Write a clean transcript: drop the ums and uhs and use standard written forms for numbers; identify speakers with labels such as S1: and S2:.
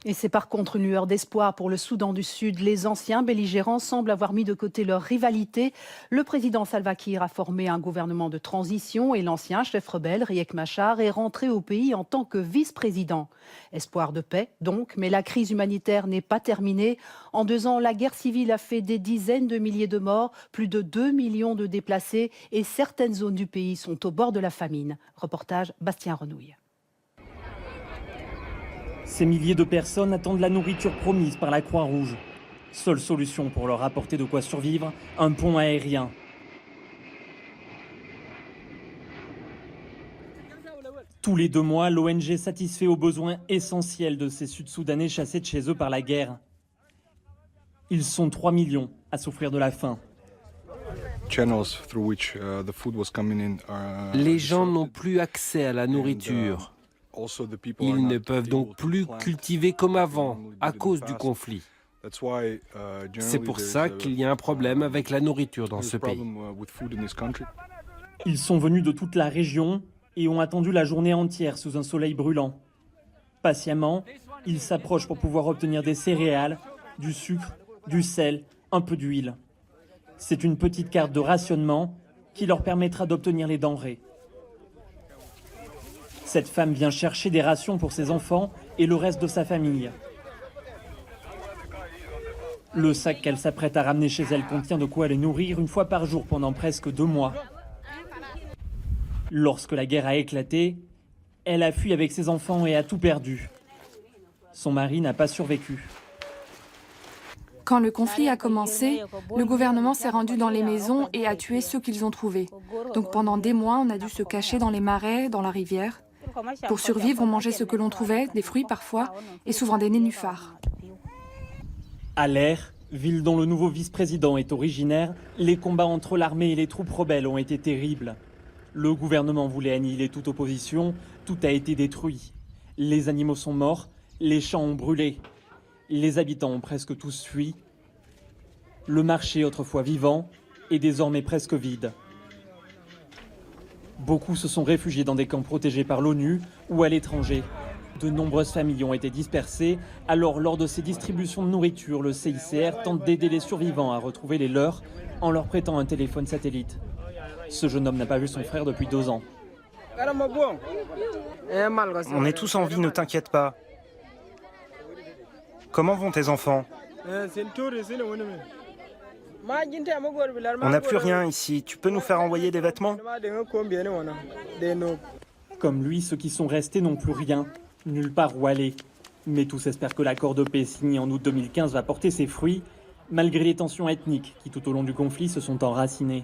S1: Et c'est par contre une lueur d'espoir pour le Soudan du Sud. Les anciens belligérants semblent avoir mis de côté leur rivalité. Le président Salva Kiir a formé un gouvernement de transition et l'ancien chef rebelle Riek Machar est rentré au pays en tant que vice-président. Espoir de paix donc, mais la crise humanitaire n'est pas terminée. En 2 ans, la guerre civile a fait des dizaines de milliers de morts, plus de 2 millions de déplacés et certaines zones du pays sont au bord de la famine. Reportage Bastien Renouille.
S2: Ces milliers de personnes attendent la nourriture promise par la Croix-Rouge. Seule solution pour leur apporter de quoi survivre, un pont aérien. Tous les 2 mois, l'ONG satisfait aux besoins essentiels de ces Sud-Soudanais chassés de chez eux par la guerre. Ils sont 3 millions à souffrir de la faim.
S3: Les gens n'ont plus accès à la nourriture. Ils ne peuvent donc plus cultiver comme avant à cause du conflit. C'est pour ça qu'il y a un problème avec la nourriture dans ce pays.
S2: Ils sont venus de toute la région et ont attendu la journée entière sous un soleil brûlant. Patiemment, ils s'approchent pour pouvoir obtenir des céréales, du sucre, du sel, un peu d'huile. C'est une petite carte de rationnement qui leur permettra d'obtenir les denrées. Cette femme vient chercher des rations pour ses enfants et le reste de sa famille. Le sac qu'elle s'apprête à ramener chez elle contient de quoi les nourrir 1 fois par jour pendant presque 2 mois. Lorsque la guerre a éclaté, elle a fui avec ses enfants et a tout perdu. Son mari n'a pas survécu.
S4: Quand le conflit a commencé, le gouvernement s'est rendu dans les maisons et a tué ceux qu'ils ont trouvés. Donc pendant des mois, on a dû se cacher dans les marais, dans la rivière. Pour survivre, on mangeait ce que l'on trouvait, des fruits parfois, et souvent des nénuphars.
S2: À l'air, ville dont le nouveau vice-président est originaire, les combats entre l'armée et les troupes rebelles ont été terribles. Le gouvernement voulait annihiler toute opposition, tout a été détruit. Les animaux sont morts, les champs ont brûlé. Les habitants ont presque tous fui. Le marché, autrefois vivant, est désormais presque vide. Beaucoup se sont réfugiés dans des camps protégés par l'ONU ou à l'étranger. De nombreuses familles ont été dispersées. Alors, lors de ces distributions de nourriture, le CICR tente d'aider les survivants à retrouver les leurs en leur prêtant un téléphone satellite. Ce jeune homme n'a pas vu son frère depuis 2 ans.
S5: On est tous en vie, ne t'inquiète pas. Comment vont tes enfants? On n'a plus rien ici. Tu peux nous faire envoyer des vêtements?
S2: Comme lui, ceux qui sont restés n'ont plus rien, nulle part où aller. Mais tous espèrent que l'accord de paix signé en août 2015 va porter ses fruits, malgré les tensions ethniques qui tout au long du conflit se sont enracinées.